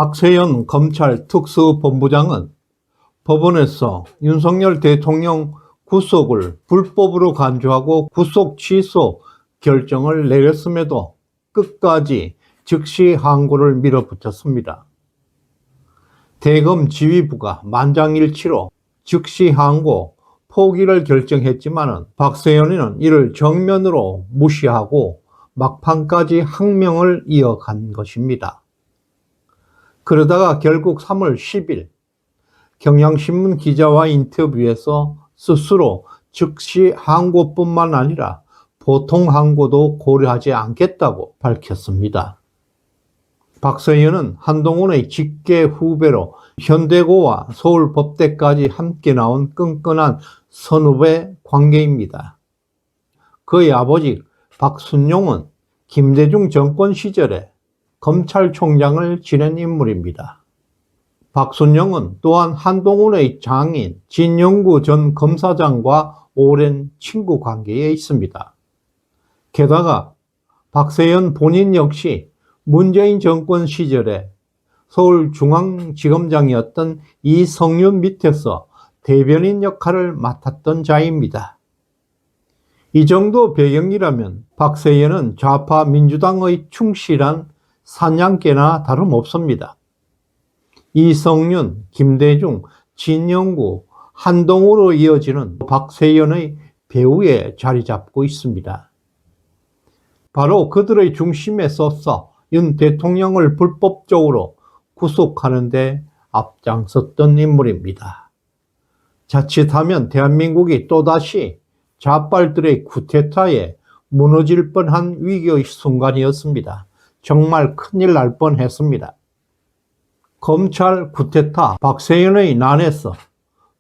박세현 검찰 특수본부장은 법원에서 윤석열 대통령 구속을 불법으로 간주하고 구속 취소 결정을 내렸음에도 끝까지 즉시 항고를 밀어붙였습니다. 대검 지휘부가 만장일치로 즉시 항고 포기를 결정했지만 박세현이는 이를 정면으로 무시하고 막판까지 항명을 이어간 것입니다. 그러다가 결국 3월 10일 경향신문 기자와 인터뷰에서 스스로 즉시 항고뿐만 아니라 보통 항고도 고려하지 않겠다고 밝혔습니다. 박세현은 한동훈의 직계 후배로 현대고와 서울법대까지 함께 나온 끈끈한 선후배 관계입니다. 그의 아버지 박순용은 김대중 정권 시절에 검찰총장을 지낸 인물입니다. 박순용은 또한 한동훈의 장인 진영구 전 검사장과 오랜 친구 관계에 있습니다. 게다가 박세현 본인 역시 문재인 정권 시절에 서울중앙지검장이었던 이성윤 밑에서 대변인 역할을 맡았던 자입니다. 이 정도 배경이라면 박세현은 좌파 민주당의 충실한 사냥개나 다름없습니다. 이성윤, 김대중, 진영구, 한동훈으로 이어지는 박세현의 배후에 자리 잡고 있습니다. 바로 그들의 중심에 서서 윤 대통령을 불법적으로 구속하는 데 앞장섰던 인물입니다. 자칫하면 대한민국이 또다시 좌빨들의 쿠데타에 무너질 뻔한 위기의 순간이었습니다. 정말 큰일 날 뻔했습니다. 검찰 쿠데타 박세현의 난에서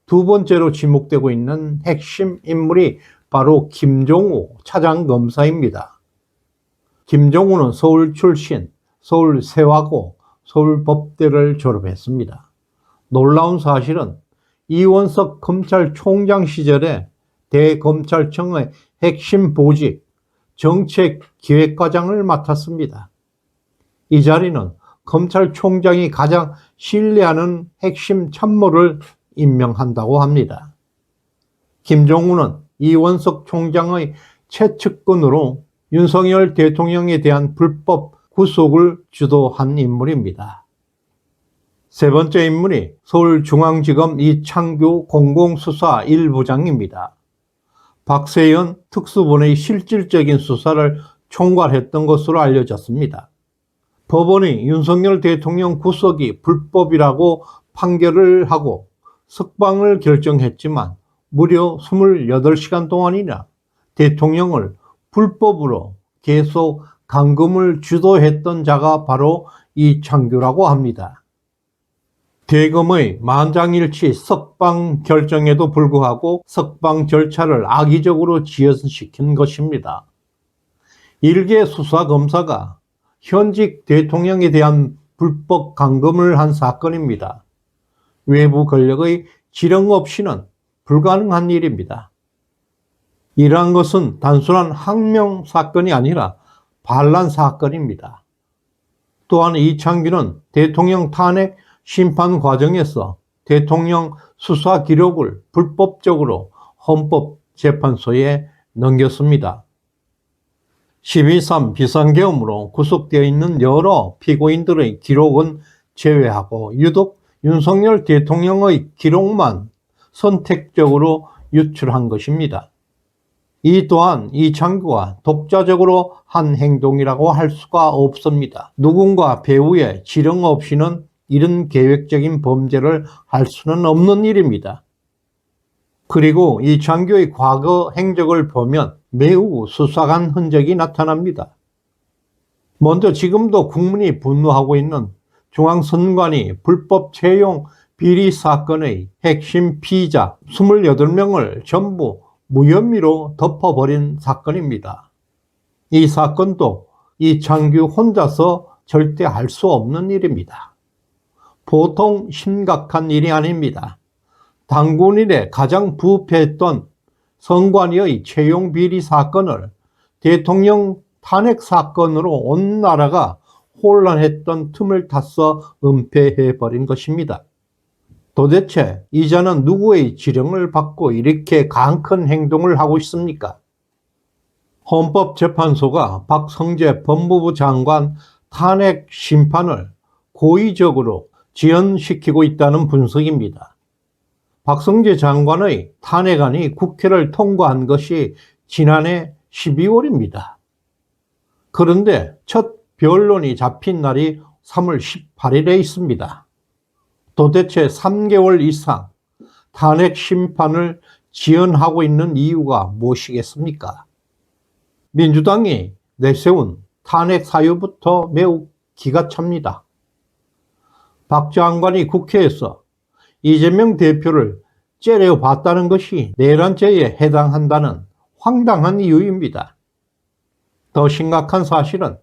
두 번째로 지목되고 있는 핵심 인물이 바로 김종우 차장검사입니다. 김종우는 서울 출신, 서울세화고, 서울법대를 졸업했습니다. 놀라운 사실은 이원석 검찰총장 시절에 대검찰청의 핵심 보직, 정책기획과장을 맡았습니다. 이 자리는 검찰총장이 가장 신뢰하는 핵심 참모를 임명한다고 합니다. 김종우는 이원석 총장의 최측근으로 윤석열 대통령에 대한 불법 구속을 주도한 인물입니다. 세 번째 인물이 서울중앙지검 이창규 공공수사 1부장입니다. 박세현 특수본의 실질적인 수사를 총괄했던 것으로 알려졌습니다. 법원이 윤석열 대통령 구속이 불법이라고 판결을 하고 석방을 결정했지만 무려 28시간 동안이나 대통령을 불법으로 계속 감금을 주도했던 자가 바로 이창규라고 합니다. 대검의 만장일치 석방 결정에도 불구하고 석방 절차를 악의적으로 지연시킨 것입니다. 일개 수사검사가 현직 대통령에 대한 불법 감금을 한 사건입니다. 외부 권력의 지령 없이는 불가능한 일입니다. 이러한 것은 단순한 항명 사건이 아니라 반란 사건입니다. 또한 이창규는 대통령 탄핵 심판 과정에서 대통령 수사 기록을 불법적으로 헌법재판소에 넘겼습니다. 12.3 비상계엄으로 구속되어 있는 여러 피고인들의 기록은 제외하고 유독 윤석열 대통령의 기록만 선택적으로 유출한 것입니다. 이 또한 이창규가 독자적으로 한 행동이라고 할 수가 없습니다. 누군가 배후에 지령 없이는 이런 계획적인 범죄를 할 수는 없는 일입니다. 그리고 이창규의 과거 행적을 보면 매우 수상한 흔적이 나타납니다. 먼저 지금도 국민이 분노하고 있는 중앙선관위 불법 채용 비리 사건의 핵심 피의자 28명을 전부 무혐의로 덮어버린 사건입니다. 이 사건도 이창규 혼자서 절대 할 수 없는 일입니다. 보통 심각한 일이 아닙니다. 당군 이래 가장 부패했던 선관위의 채용 비리 사건을 대통령 탄핵 사건으로 온 나라가 혼란했던 틈을 타서 은폐해버린 것입니다. 도대체 이자는 누구의 지령을 받고 이렇게 강큰 행동을 하고 있습니까? 헌법재판소가 박성재 법무부 장관 탄핵 심판을 고의적으로 지연시키고 있다는 분석입니다. 박성재 장관의 탄핵안이 국회를 통과한 것이 지난해 12월입니다. 그런데 첫 변론이 잡힌 날이 3월 18일에 있습니다. 도대체 3개월 이상 탄핵 심판을 지연하고 있는 이유가 무엇이겠습니까? 민주당이 내세운 탄핵 사유부터 매우 기가 찹니다. 박 장관이 국회에서 이재명 대표를 째려봤다는 것이 내란죄에 해당한다는 황당한 이유입니다. 더 심각한 사실은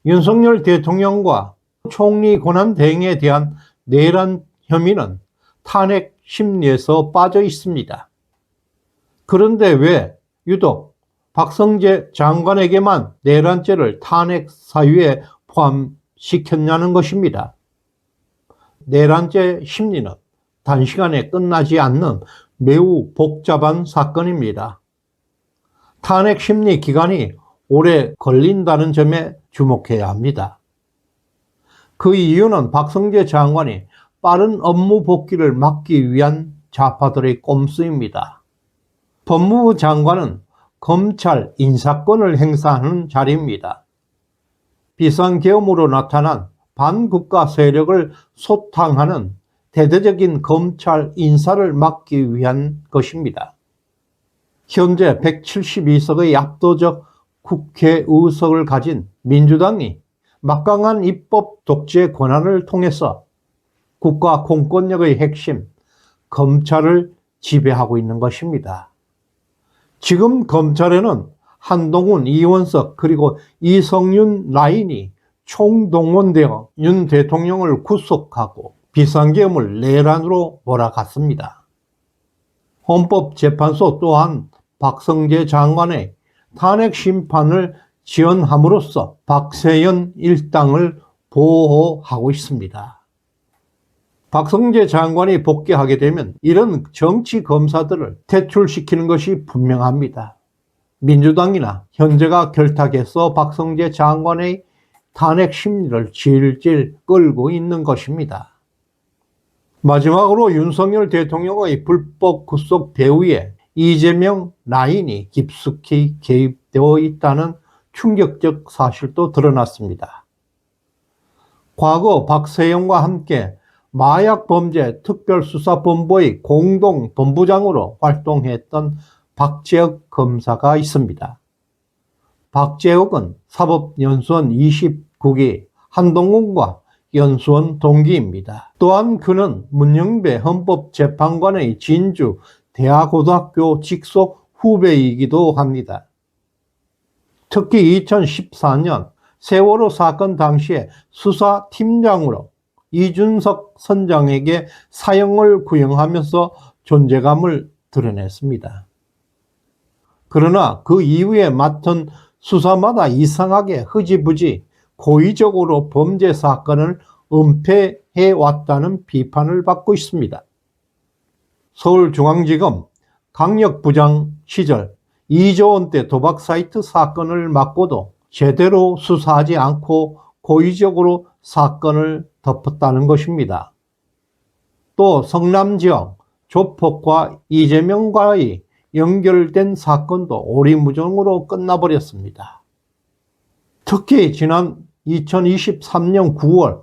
윤석열 대통령과 총리 권한대행에 대한 내란 혐의는 탄핵 심리에서 빠져 있습니다. 그런데 왜 유독 박성재 장관에게만 내란죄를 탄핵 사유에 포함시켰냐는 것입니다. 내란죄 심리는 단시간에 끝나지 않는 매우 복잡한 사건입니다. 탄핵 심리 기간이 오래 걸린다는 점에 주목해야 합니다. 그 이유는 박성재 장관이 빠른 업무 복귀를 막기 위한 좌파들의 꼼수입니다. 법무부 장관은 검찰 인사권을 행사하는 자리입니다. 비상계엄으로 나타난 반국가 세력을 소탕하는 대대적인 검찰 인사를 막기 위한 것입니다. 현재 172석의 압도적 국회의석을 가진 민주당이 막강한 입법 독재 권한을 통해서 국가 공권력의 핵심, 검찰을 지배하고 있는 것입니다. 지금 검찰에는 한동훈, 이원석 그리고 이성윤 라인이 총동원되어 윤 대통령을 구속하고 비상계엄을 내란으로 몰아갔습니다. 헌법재판소 또한 박성재 장관의 탄핵 심판을 지연함으로써 박세현 일당을 보호하고 있습니다. 박성재 장관이 복귀하게 되면 이런 정치 검사들을 퇴출시키는 것이 분명합니다. 민주당이나 현재가 결탁해서 박성재 장관의 탄핵 심리를 질질 끌고 있는 것입니다. 마지막으로 윤석열 대통령의 불법 구속 배후에 이재명 라인이 깊숙이 개입되어 있다는 충격적 사실도 드러났습니다. 과거 박세영과 함께 마약범죄특별수사본부의 공동본부장으로 활동했던 박재욱 검사가 있습니다. 박재욱은 사법연수원 29기 한동훈과 연수원 동기입니다. 또한 그는 문영배 헌법재판관의 진주 대하고등학교 직속 후배이기도 합니다. 특히 2014년 세월호 사건 당시에 수사팀장으로 이준석 선장에게 사형을 구형하면서 존재감을 드러냈습니다. 그러나 그 이후에 맡은 수사마다 이상하게 흐지부지 고의적으로 범죄 사건을 은폐해왔다는 비판을 받고 있습니다. 서울중앙지검 강력부장 시절 2조 원대 도박 사이트 사건을 맡고도 제대로 수사하지 않고 고의적으로 사건을 덮었다는 것입니다. 또 성남 지역 조폭과 이재명과의 연결된 사건도 오리무중으로 끝나버렸습니다. 특히 지난 2023년 9월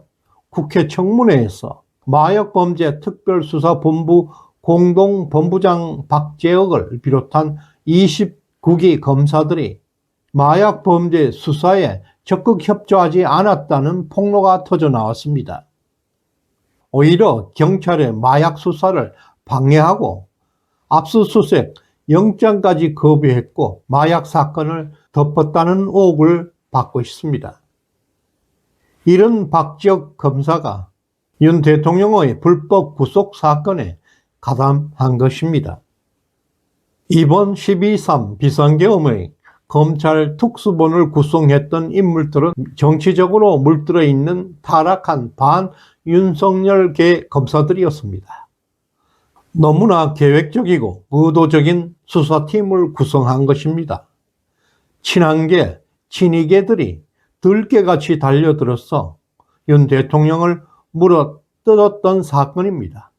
국회 청문회에서 마약범죄특별수사본부 공동본부장 박재욱을 비롯한 29기 검사들이 마약범죄 수사에 적극 협조하지 않았다는 폭로가 터져 나왔습니다. 오히려 경찰의 마약 수사를 방해하고 압수수색 영장까지 거부했고 마약 사건을 덮었다는 의혹을 받고 있습니다. 이런 박재욱 검사가 윤 대통령의 불법 구속 사건에 가담한 것입니다. 이번 12.3 비상계엄의 검찰 특수본을 구성했던 인물들은 정치적으로 물들어 있는 타락한 반 윤석열계 검사들이었습니다. 너무나 계획적이고 의도적인 수사팀을 구성한 것입니다. 친한계, 친이계들이 들깨같이 달려들어서 윤 대통령을 물어뜯었던 사건입니다.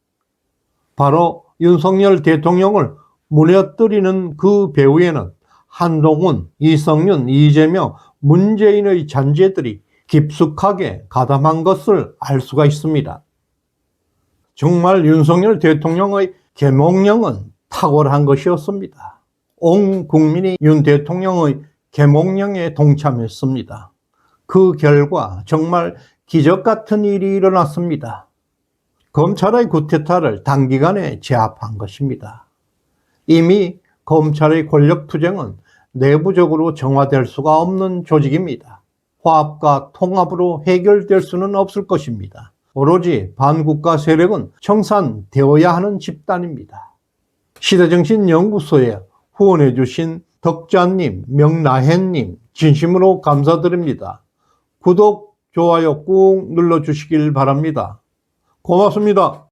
바로 윤석열 대통령을 무너뜨리는 그 배후에는 한동훈, 이성윤, 이재명, 문재인의 잔재들이 깊숙하게 가담한 것을 알 수가 있습니다. 정말 윤석열 대통령의 계몽령은 탁월한 것이었습니다. 온 국민이 윤 대통령의 계몽령에 동참했습니다. 그 결과 정말 기적 같은 일이 일어났습니다. 검찰의 쿠데타를 단기간에 제압한 것입니다. 이미 검찰의 권력투쟁은 내부적으로 정화될 수가 없는 조직입니다. 화합과 통합으로 해결될 수는 없을 것입니다. 오로지 반국가 세력은 청산되어야 하는 집단입니다. 시대정신연구소에 후원해 주신 덕자님, 명나혜님 진심으로 감사드립니다. 구독, 좋아요 꾹 눌러주시길 바랍니다. 고맙습니다.